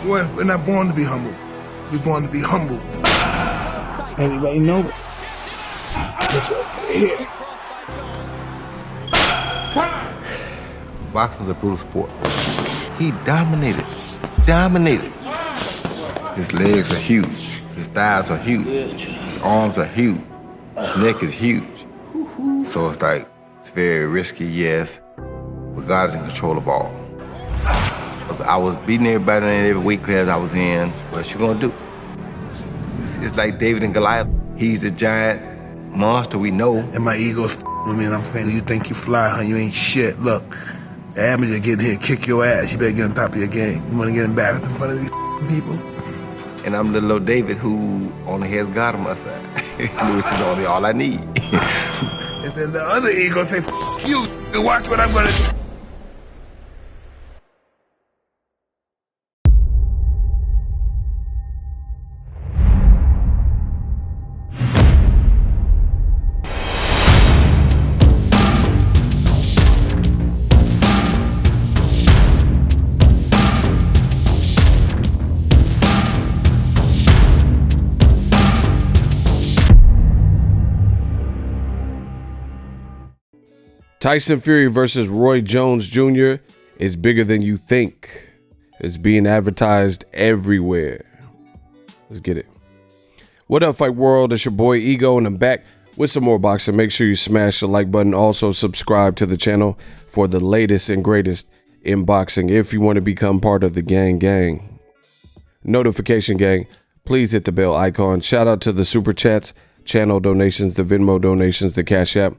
We're not born to be humble. We're born to be humble. Everybody know it. That's what we're here. Boxing's a brutal sport. He dominated. His legs are huge. His thighs are huge. His arms are huge. His neck is huge. So it's like, it's very risky, yes, but God is in control of all. I was beating everybody in every weight class I was in. What you gonna do? It's like David and Goliath. He's a giant monster we know. And my ego's with me, and I'm saying, you think you fly, huh? You ain't shit. Look, the amateur get here, kick your ass. You better get on top of your game. You wanna get embarrassed in front of these people? And I'm the little David who only has God on my side, which is only all I need. And then the other ego say, you, watch what I'm gonna do. Tyson Fury versus Roy Jones Jr. is bigger than you think. It's being advertised everywhere. Let's get it. What up, Fight World? It's your boy Ego, and I'm back with some more boxing. Make sure you smash the like button. Also, subscribe to the channel for the latest and greatest in boxing if you want to become part of the gang. Notification gang, please hit the bell icon. Shout out to the super chats, channel donations, the Venmo donations, the Cash App,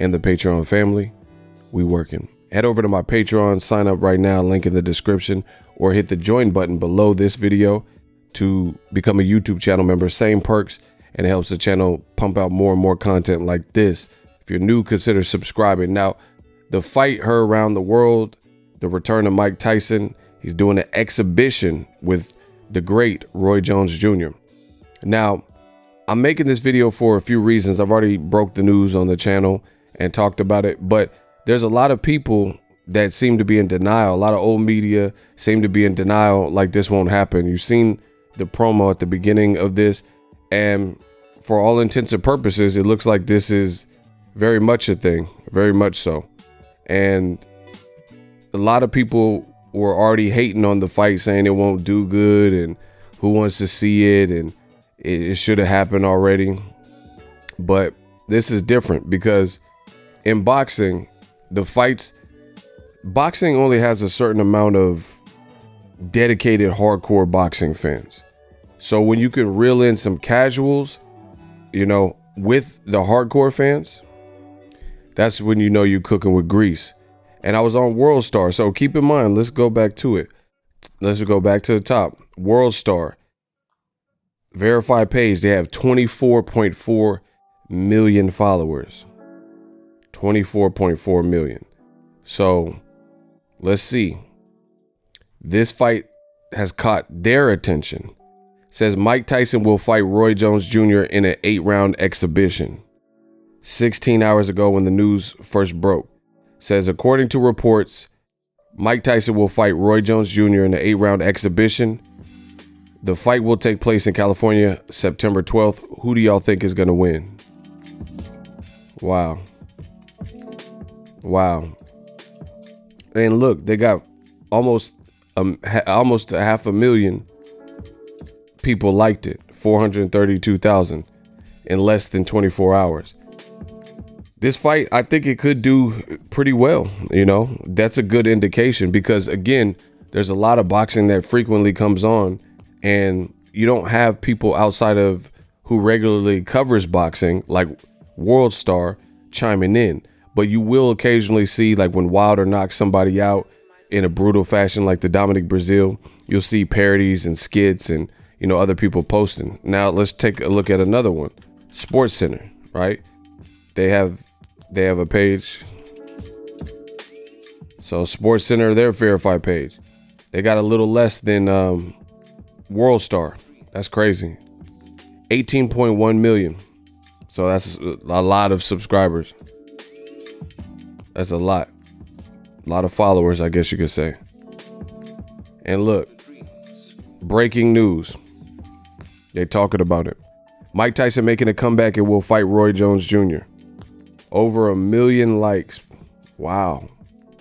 and the Patreon family. We working. Head over to my Patreon, sign up right now, link in the description, or hit the join button below this video to become a YouTube channel member. Same perks, and it helps the channel pump out more and more content like this. If you're new, consider subscribing. Now, the fight heard around the world, the return of Mike Tyson. He's doing an exhibition with the great Roy Jones Jr. Now, I'm making this video for a few reasons. I've already broke the news on the channel and talked about it, but there's a lot of people that seem to be in denial. A lot of old media seem to be in denial, like this won't happen. You've seen the promo at the beginning of this, and for all intents and purposes, it looks like this is very much a thing, very much so. And a lot of people were already hating on the fight, saying it won't do good, and who wants to see it, and it should have happened already. But this is different because in boxing, boxing only has a certain amount of dedicated hardcore boxing fans. So when you can reel in some casuals, you know, with the hardcore fans, that's when you know you're cooking with grease. And I was on WorldStar, so keep in mind, let's go back to it. Let's go back to the top. WorldStar, verified page, they have 24.4 million followers. 24.4 million. So let's see. This fight has caught their attention. It says Mike Tyson will fight Roy Jones Jr. in an 8-round exhibition. 16 hours ago when the news first broke. It says according to reports, Mike Tyson will fight Roy Jones Jr. in an 8-round exhibition. The fight will take place in California, September 12th. Who do y'all think is going to win? Wow. And look, they got almost 500,000 people liked it. 432,000 in less than 24 hours. This fight, I think it could do pretty well. You know, that's a good indication because, again, there's a lot of boxing that frequently comes on and you don't have people outside of who regularly covers boxing like WorldStar chiming in. But you will occasionally see, like when Wilder knocks somebody out in a brutal fashion, like the Dominic Brazil, you'll see parodies and skits and, you know, other people posting. Now let's take a look at another one. SportsCenter, right? They have a page. So SportsCenter, their verified page. They got a little less than WorldStar. That's crazy. 18.1 million. So that's a lot of subscribers. That's a lot of followers, I guess you could say. And look, breaking news. They're talking about it. Mike Tyson making a comeback and will fight Roy Jones Jr. Over 1 million likes. Wow.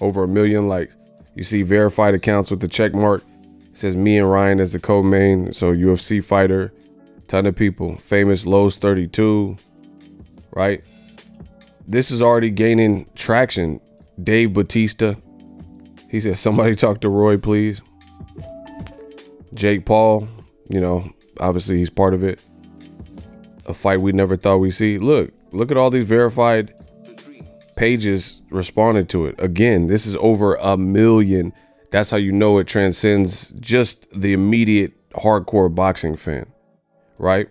Over 1 million likes. You see verified accounts with the check mark. It says me and Ryan as the co-main. So UFC fighter. Ton of people. Famous Lowe's 32. Right? This is already gaining traction. Dave Bautista. He said, somebody talk to Roy, please. Jake Paul. You know, obviously he's part of it. A fight we never thought we'd see. Look at all these verified pages responded to it. Again, this is over 1 million. That's how you know it transcends just the immediate hardcore boxing fan, right?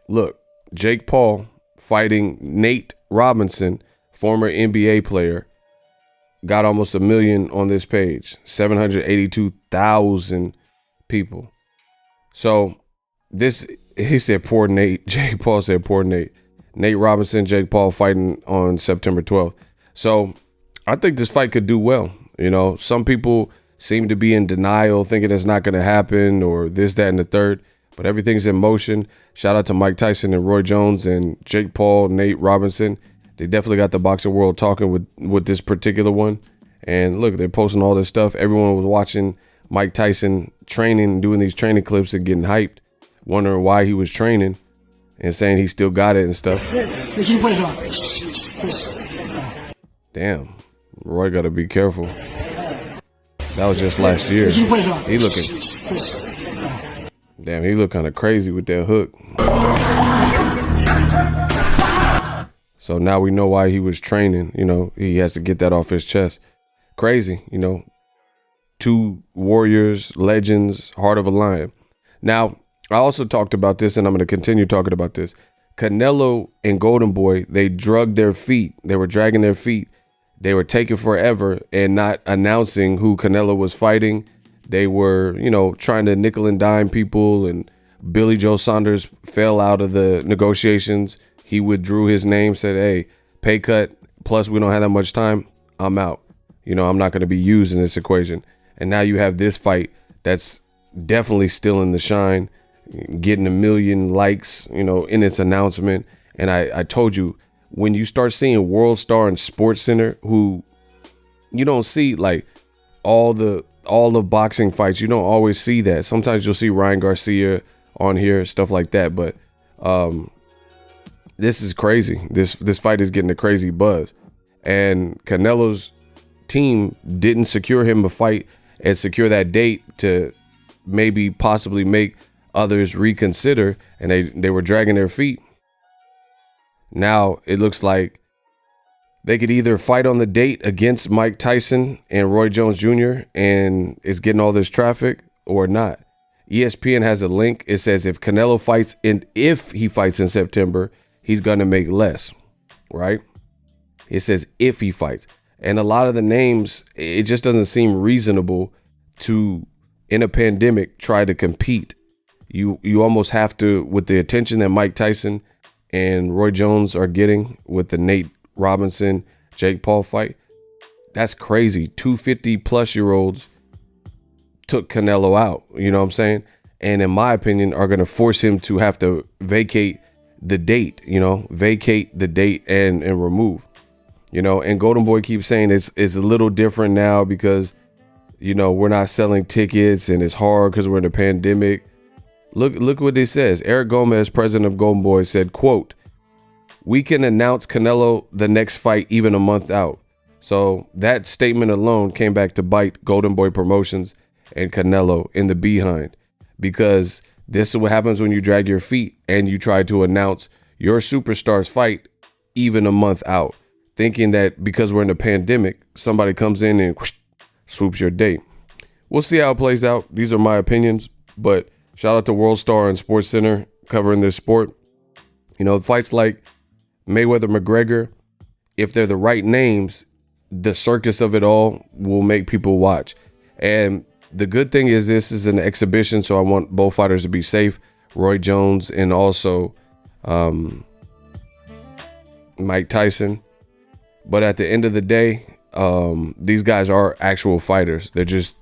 Look, Jake Paul fighting Nate Robinson, former NBA player, got almost 1 million on this page. 782,000 people. So this, he said, poor Nate. Jake Paul said, poor Nate. Nate Robinson, Jake Paul fighting on September 12th. So I think this fight could do well. You know, some people seem to be in denial, thinking it's not going to happen or this, that, and the third. But everything's in motion. Shout out to Mike Tyson and Roy Jones and Jake Paul, Nate Robinson. They definitely got the boxing world talking with this particular one. And look, they're posting all this stuff. Everyone was watching Mike Tyson training, doing these training clips and getting hyped, wondering why he was training and saying he still got it and stuff. Damn, Roy got to be careful. That was just last year. He looking. Damn, he looked kind of crazy with that hook. So now we know why he was training. You know, he has to get that off his chest. Crazy, you know. 2 warriors, legends, heart of a lion. Now, I also talked about this, and I'm going to continue talking about this. Canelo and Golden Boy, they drugged their feet. They were dragging their feet. They were taking forever and not announcing who Canelo was fighting. They were, you know, trying to nickel and dime people, and Billy Joe Saunders fell out of the negotiations. He withdrew his name, said, hey, pay cut, plus we don't have that much time. I'm out. You know, I'm not going to be used in this equation. And now you have this fight that's definitely still in the shine, getting 1 million likes, you know, in its announcement. And I told you, when you start seeing WorldStar and Sports Center, who you don't see like all the boxing fights, you don't always see that. Sometimes you'll see Ryan Garcia on here, stuff like that. But this is crazy. This fight is getting a crazy buzz. And Canelo's team didn't secure him a fight and secure that date to maybe possibly make others reconsider, and they were dragging their feet. Now it looks like they could either fight on the date against Mike Tyson and Roy Jones Jr. and it's getting all this traffic, or not. ESPN has a link. It says if Canelo fights, and if he fights in September, he's going to make less, right? It says if he fights. And a lot of the names, it just doesn't seem reasonable to, in a pandemic, try to compete. You almost have to, with the attention that Mike Tyson and Roy Jones are getting with the Nate Robinson, Jake Paul fight. That's crazy. 250-plus-year-olds took Canelo out. You know what I'm saying? And in my opinion, are going to force him to have to vacate the date, vacate the date and remove. And Golden Boy keeps saying it's a little different now because, we're not selling tickets and it's hard because we're in a pandemic. Look what this says. Eric Gomez, president of Golden Boy, said, quote, "We can announce Canelo the next fight even a month out." So that statement alone came back to bite Golden Boy Promotions and Canelo in the behind, because this is what happens when you drag your feet and you try to announce your superstar's fight even a month out, thinking that because we're in a pandemic, somebody comes in and whoosh, swoops your date. We'll see how it plays out. These are my opinions, but shout out to WorldStar and Sports Center covering this sport. Fights like Mayweather-McGregor, if they're the right names, the circus of it all will make people watch. And the good thing is this is an exhibition, so I want both fighters to be safe, Roy Jones and also Mike Tyson. But at the end of the day, these guys are actual fighters. They're just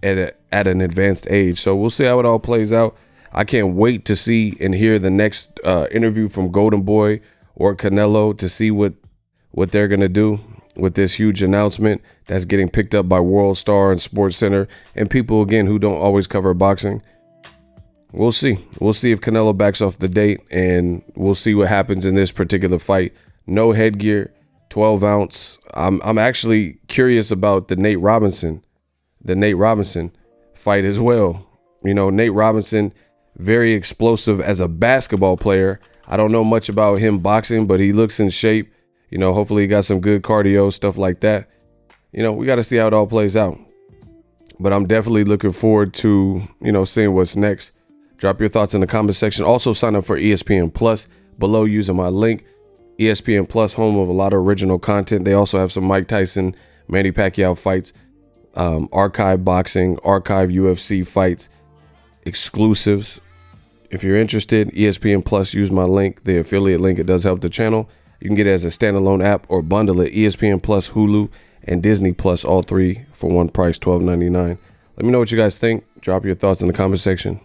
at at an advanced age. So we'll see how it all plays out. I can't wait to see and hear the next interview from Golden Boy or Canelo to see what they're going to do with this huge announcement that's getting picked up by WorldStar and Sports Center and people, again, who don't always cover boxing. We'll see. We'll see if Canelo backs off the date, and we'll see what happens in this particular fight. No headgear, 12 ounce. I'm actually curious about the Nate Robinson fight as well. You know, Nate Robinson, very explosive as a basketball player. I don't know much about him boxing, but he looks in shape. You know, hopefully he got some good cardio, stuff like that. You know, we got to see how it all plays out. But I'm definitely looking forward to, you know, seeing what's next. Drop your thoughts in the comment section. Also sign up for ESPN Plus below using my link. ESPN Plus, home of a lot of original content. They also have some Mike Tyson, Manny Pacquiao fights, archive boxing, archive UFC fights, exclusives. If you're interested, ESPN Plus, use my link, the affiliate link. It does help the channel. You can get it as a standalone app or bundle it. ESPN Plus, Hulu, and Disney Plus, all three for one price, $12.99. Let me know what you guys think. Drop your thoughts in the comment section.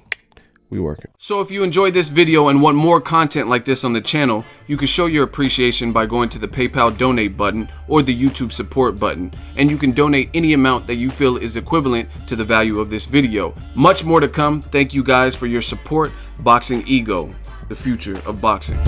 We working. So if you enjoyed this video and want more content like this on the channel, you can show your appreciation by going to the PayPal donate button or the YouTube support button, and you can donate any amount that you feel is equivalent to the value of this video. Much more to come. Thank you guys for your support. Boxing Ego, the future of boxing.